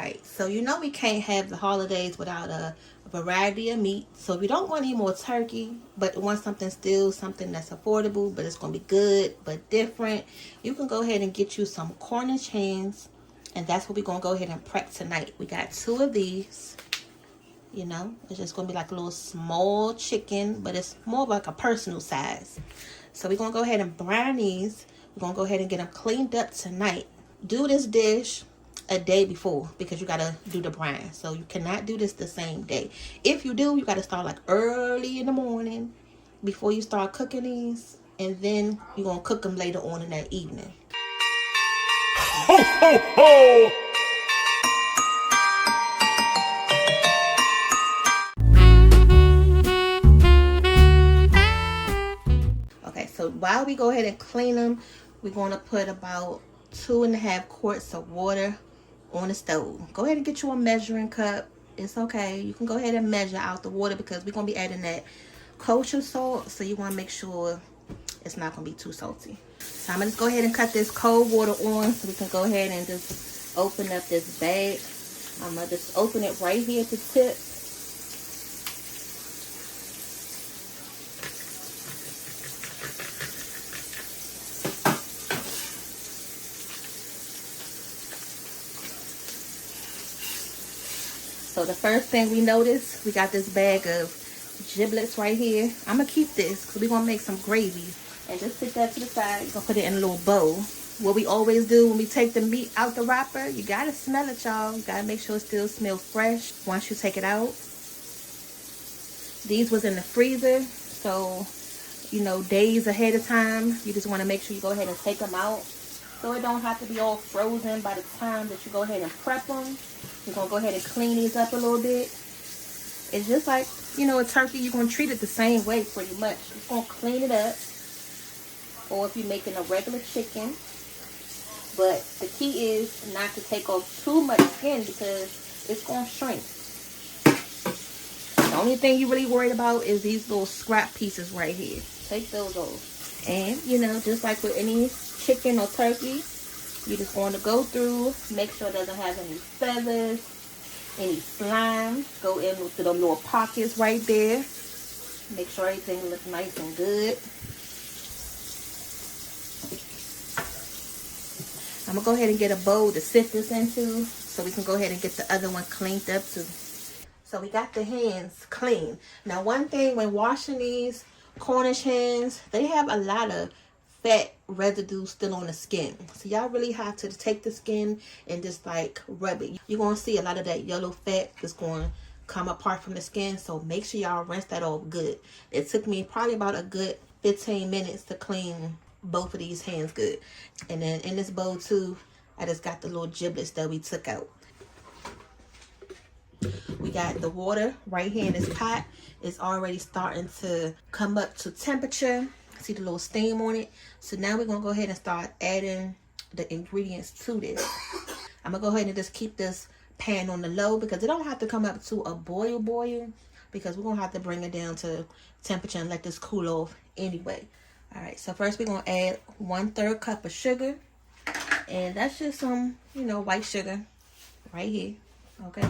Alright, so you know we can't have the holidays without a variety of meat. So if you don't want any more turkey, but want something that's affordable, but it's going to be good, but different, you can go ahead and get you some Cornish hens. And that's what we're going to go ahead and prep tonight. We got 2 of these. You know, it's just going to be like a little small chicken, but it's more of like a personal size. So we're going to go ahead and brine these. We're going to go ahead and get them cleaned up tonight. Do this dish a day before because you got to do the brine. So you cannot do this the same day. If you do, you got to start like early in the morning before you start cooking these. And then you're going to cook them later on in that evening. Ho, ho, ho! Okay, so while we go ahead and clean them, we're going to put about 2.5 quarts of water on the stove. Go ahead and get you a measuring cup. It's okay. You can go ahead and measure out the water because we're going to be adding that kosher salt. So you want to make sure it's not going to be too salty. So I'm going to just go ahead and cut this cold water on so we can go ahead and just open up this bag. I'm going to just open it right here at the tip. So the first thing we notice, we got this bag of giblets right here. I'm going to keep this because we're going to make some gravy. And just put that to the side. You're going to put it in a little bowl. What we always do when we take the meat out the wrapper, you got to smell it, y'all. You got to make sure it still smells fresh once you take it out. These was in the freezer. So, you know, days ahead of time. You just want to make sure you go ahead and take them out. So it don't have to be all frozen by the time that you go ahead and prep them. You're going to go ahead and clean these up a little bit. It's just like, you know, a turkey. You're going to treat it the same way pretty much. Just going to clean it up. Or if you're making a regular chicken. But the key is not to take off too much skin because it's going to shrink. The only thing you're really worried about is these little scrap pieces right here. Take those off. And, you know, just like with any chicken or turkey, you just want to go through, make sure it doesn't have any feathers, any slime. Go in with the little pockets right there. Make sure everything looks nice and good. I'm going to go ahead and get a bowl to sift this into so we can go ahead and get the other one cleaned up too. So we got the hens clean. Now one thing when washing these Cornish hens, they have a lot of fat residue still on the skin. So y'all really have to take the skin and just like rub it. You're going to see a lot of that yellow fat that's going to come apart from the skin. So make sure y'all rinse that off good. It took me probably about a good 15 minutes to clean both of these hens good. And then in this bowl too, I just got the little giblets that we took out. We got the water right here in this pot. It's already starting to come up to temperature. See the little steam on it. So now we're going to go ahead and start adding the ingredients to this. I'm going to go ahead and just keep this pan on the low because it don't have to come up to a boil because we're going to have to bring it down to temperature and let this cool off anyway. Alright, so first we're going to add 1/3 cup of sugar. And that's just some, you know, white sugar right here. Okay.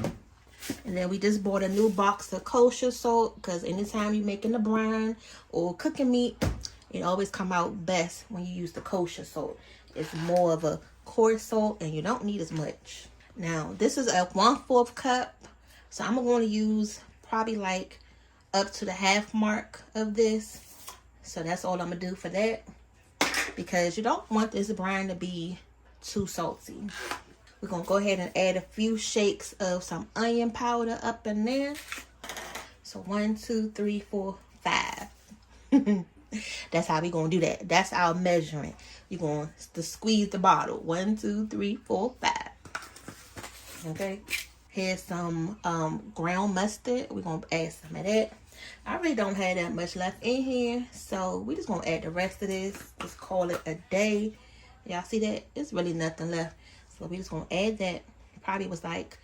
And then we just bought a new box of kosher salt because anytime you're making the brine or cooking meat, it always come out best when you use the kosher salt. It's more of a coarse salt and you don't need as much. Now, this is a 1/4 cup. So I'm going to use probably like up to the half mark of this. So that's all I'm going to do for that. Because you don't want this brine to be too salty. We're going to go ahead and add a few shakes of some onion powder up in there. So 1, 2, 3, 4, 5. That's how we're going to do that. That's our measuring. You're going to squeeze the bottle. 1, 2, 3, 4, 5. Okay. Here's some ground mustard. We're going to add some of that. I really don't have that much left in here. So we're just going to add the rest of this. Just call it a day. Y'all see that? It's really nothing left. So we're just going to add that. Probably was like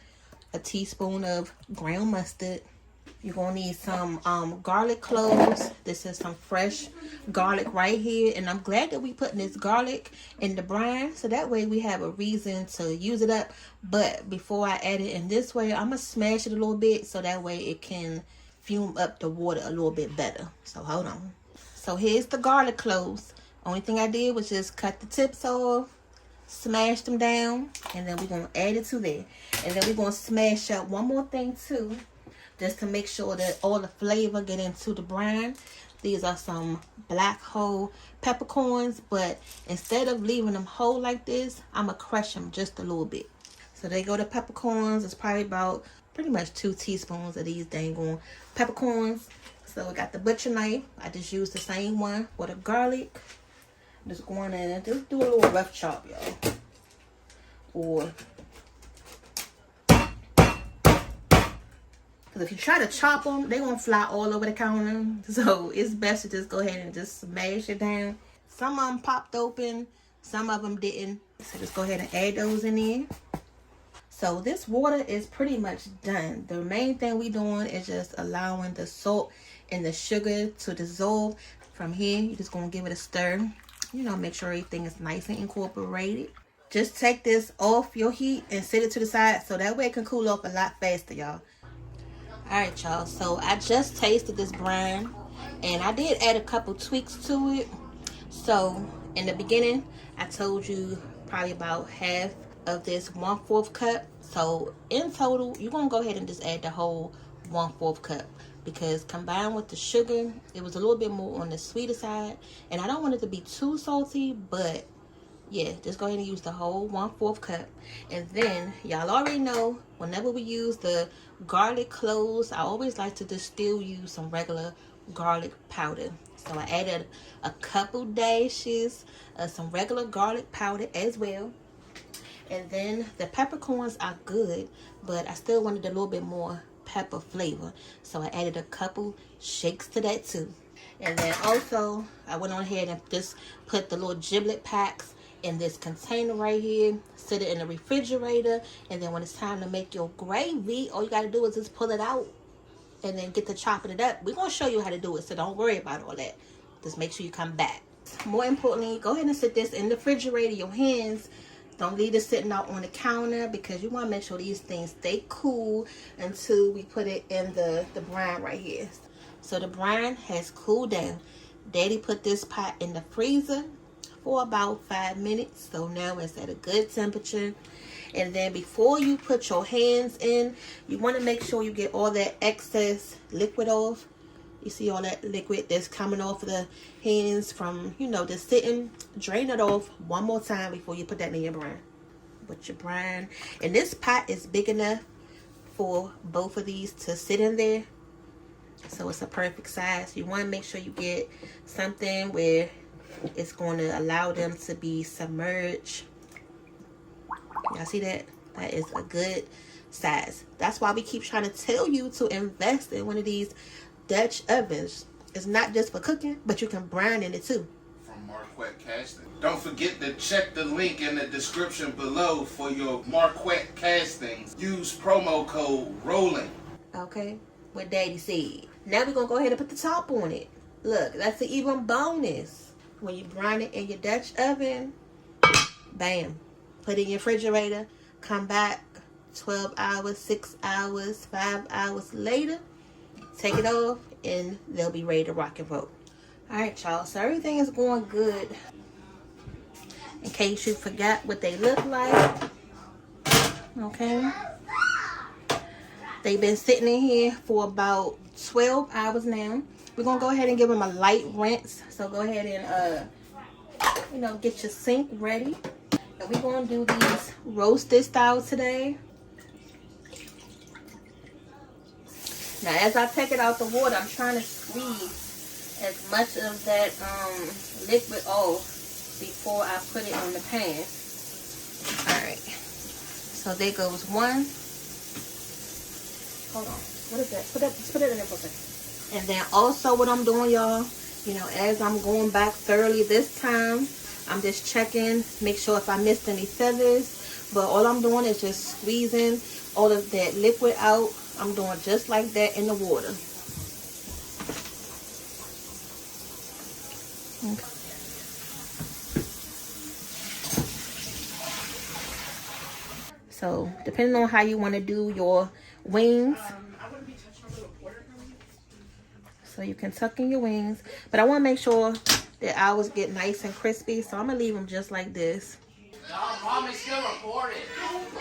a teaspoon of ground mustard. You're gonna need some garlic cloves. This is some fresh garlic right here, and I'm glad that we putting this garlic in the brine, so that way we have a reason to use it up. But before I add it in this way, I'm gonna smash it a little bit so that way it can fume up the water a little bit better. So hold on. So here's the garlic cloves. Only thing I did was just cut the tips off, smash them down, and then we're gonna add it to there. And then we're gonna smash up one more thing too, just to make sure that all the flavor get into the brine. These are some black whole peppercorns, but instead of leaving them whole like this, I'm gonna crush them just a little bit. So there go the peppercorns. It's probably about pretty much 2 teaspoons of these dang on peppercorns. So I got the butcher knife. I just used the same one for the garlic. Just going in and just do a little rough chop, y'all. Or because if you try to chop them, they're going to fly all over the counter. So it's best to just go ahead and just smash it down. Some of them popped open. Some of them didn't. So just go ahead and add those in there. So this water is pretty much done. The main thing we doing is just allowing the salt and the sugar to dissolve. From here, you're just going to give it a stir. You know, make sure everything is nice and incorporated. Just take this off your heat and set it to the side so that way it can cool off a lot faster, y'all. Alright, y'all, so I just tasted this brine and I did add a couple tweaks to it. So in the beginning I told you probably about half of this 1/4 cup. So in total you're gonna go ahead and just add the whole 1/4 cup, because combined with the sugar it was a little bit more on the sweeter side, and I don't want it to be too salty, but yeah, just go ahead and use the whole 1/4 cup. And then y'all already know, whenever we use the garlic cloves, I always like to just still use some regular garlic powder. So I added a couple dashes of some regular garlic powder as well. And then the peppercorns are good, but I still wanted a little bit more pepper flavor, so I added a couple shakes to that too. And then also I went on ahead and just put the little giblet packs in this container right here, set it in the refrigerator, and then when it's time to make your gravy, all you got to do is just pull it out and then get to chopping it up. We're going to show you how to do it, so don't worry about all that. Just make sure you come back. More importantly, go ahead and sit this in the refrigerator, your hands. Don't leave it sitting out on the counter, because you want to make sure these things stay cool until we put it in the brine right here. So the brine has cooled down. Daddy put this pot in the freezer for about 5 minutes, so now it's at a good temperature. And then before you put your hands in, you want to make sure you get all that excess liquid off. You see all that liquid that's coming off of the hands from, you know, just sitting. Drain it off one more time before you put that in your brine. Put your brine, and this pot is big enough for both of these to sit in there, so it's a perfect size. You want to make sure you get something where it's going to allow them to be submerged. Y'all see that? That is a good size. That's why we keep trying to tell you to invest in one of these Dutch ovens. It's not just for cooking, but you can brine in it too. From Marquette Casting. Don't forget to check the link in the description below for your Marquette Castings. Use promo code ROLLING. Okay, what Daddy said. Now we're going to go ahead and put the top on it. Look, that's an even bonus. When you brine it in your Dutch oven, bam, put it in your refrigerator, come back 12 hours, 6 hours, 5 hours later, take it off, and they'll be ready to rock and roll. Alright, y'all, so everything is going good. In case you forgot what they look like, okay, they've been sitting in here for about 12 hours now. We're going to go ahead and give them a light rinse. So go ahead and, you know, get your sink ready. And we're going to do these roasted style today. Now, as I take it out the water, I'm trying to squeeze as much of that liquid off before I put it on the pan. Alright. So there goes one. Hold on. What is that? Put it in there for a second. And then also what I'm doing, y'all, you know, as I'm going back thoroughly this time, I'm just checking, make sure if I missed any feathers. But all I'm doing is just squeezing all of that liquid out I'm doing just like that in the water. Okay. So depending on how you want to do your wings, so you can tuck in your wings, but I want to make sure that ours get nice and crispy, so I'm gonna leave them just like this. Mom is still recording.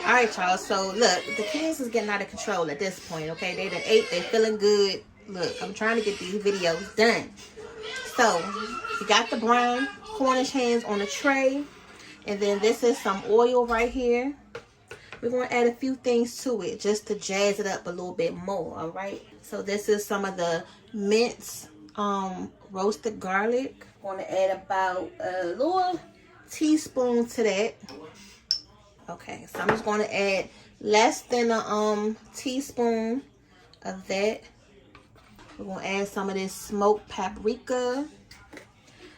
All right, y'all. So look, the kids is getting out of control at this point. Okay, they done ate. They feeling good. Look, I'm trying to get these videos done. So we got the brown Cornish hens on the tray, and then this is some oil right here. We're going to add a few things to it just to jazz it up a little bit more. All right. So this is some of the minced roasted garlic. I'm going to add about a little teaspoon to that. Okay, so I'm just going to add less than a teaspoon of that. We're going to add some of this smoked paprika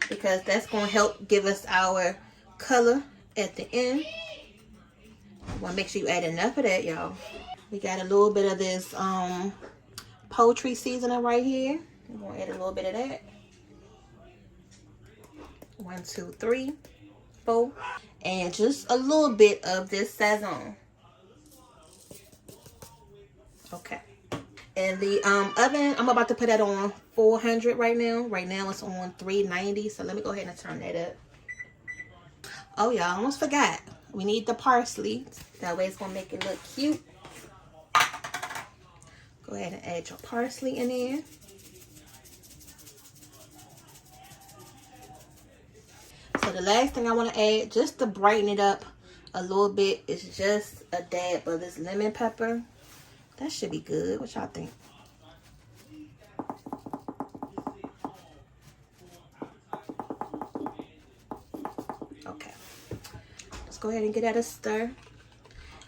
because that's going to help give us our color at the end. You want to make sure you add enough of that, y'all. We got a little bit of this poultry seasoning right here. We're going to add a little bit of that. 1, 2, 3, 4. And just a little bit of this Sazon. Okay. And the oven, I'm about to put that on 400 right now. Right now it's on 390. So let me go ahead and turn that up. Oh, y'all, I almost forgot. We need the parsley. That way it's going to make it look cute. Go ahead and add your parsley in there. So the last thing I want to add, just to brighten it up a little bit, is just a dab of this lemon pepper. That should be good. What y'all think? Okay. Let's go ahead and get that a stir.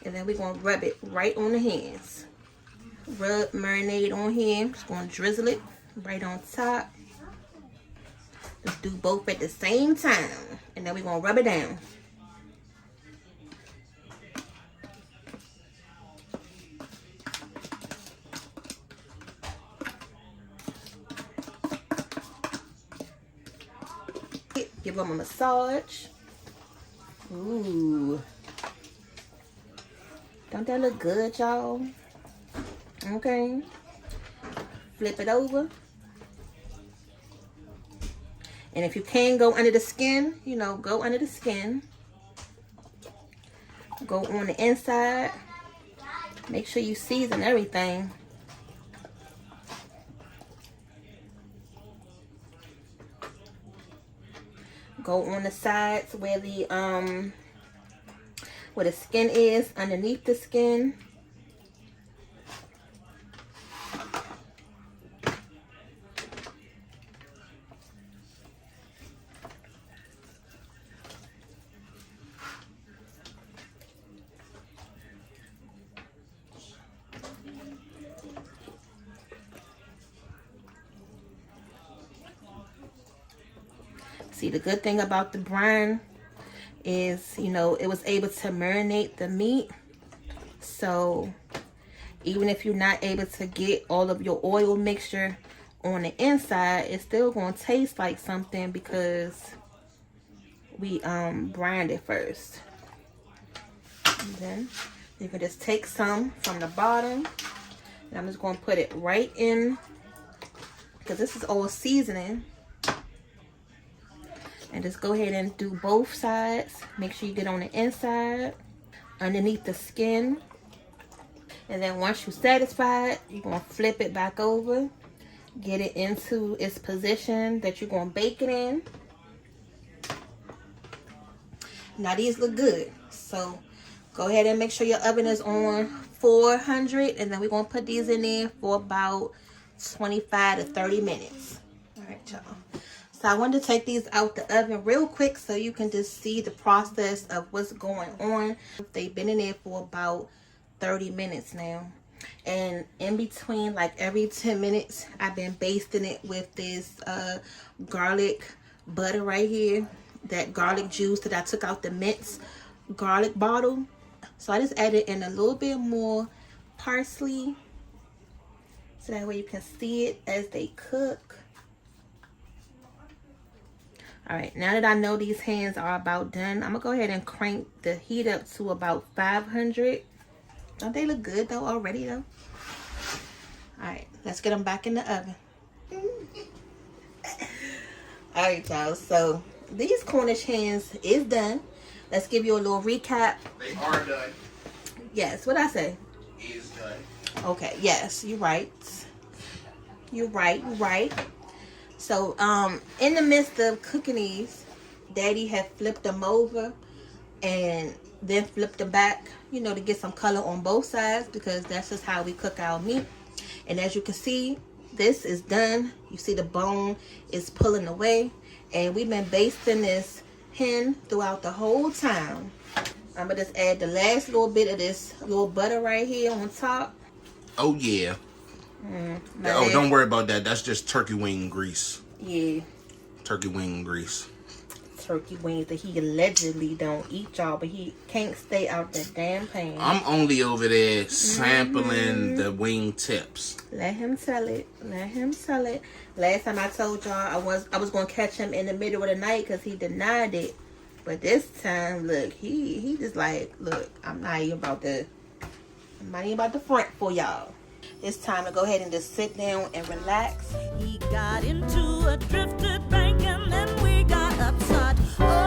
And then we're going to rub it right on the hands. Rub, marinade on here. Just going to drizzle it right on top. Let's do both at the same time. And then we're going to rub it down. Give them a massage. Ooh. Don't that look good, y'all? Okay. Flip it over. And if you can go under the skin, you know, go under the skin. Go on the inside. Make sure you season everything. Go on the sides where the skin is, underneath the skin. See, the good thing about the brine is, you know, it was able to marinate the meat. So even if you're not able to get all of your oil mixture on the inside, it's still going to taste like something because we brined it first. And then you can just take some from the bottom. And I'm just going to put it right in because this is all seasoning. And just go ahead and do both sides. Make sure you get on the inside, underneath the skin. And then once you're satisfied, you're going to flip it back over. Get it into its position that you're going to bake it in. Now these look good. So go ahead and make sure your oven is on 400. And then we're going to put these in there for about 25 to 30 minutes. All right, y'all. So I wanted to take these out the oven real quick so you can just see the process of what's going on. They've been in there for about 30 minutes now. And in between, like every 10 minutes, I've been basting it with this garlic butter right here. That garlic juice that I took out the minced garlic bottle. So I just added in a little bit more parsley. so that way you can see it as they cook. Alright, now that I know these hands are about done, I'm going to go ahead and crank the heat up to about 500. Don't they look good though already though? Alright, let's get them back in the oven. Alright y'all, so these Cornish hens is done. Let's give you a little recap. They are done. Yes, what I say? Is done. Okay, yes, you're right. You're right. So, in the midst of cooking these, Daddy had flipped them over and then flipped them back, you know, to get some color on both sides, because that's just how we cook our meat. And as you can see, this is done. You see the bone is pulling away, and we've been basting this hen throughout the whole time. I'm gonna just add the last little bit of this little butter right here on top. Oh yeah. Oh, don't worry about that. That's just turkey wing grease. Yeah. Turkey wing grease. Turkey wings that he allegedly don't eat, y'all, but he can't stay out that damn pan. I'm only over there sampling the wing tips. Let him tell it. Let him tell it. Last time I told y'all I was gonna catch him in the middle of the night because he denied it. But this time, look, he just like, look, I'm not even about the front for y'all. It's time to go ahead and just sit down and relax. He got into a drifted bank and then we got upside. Oh.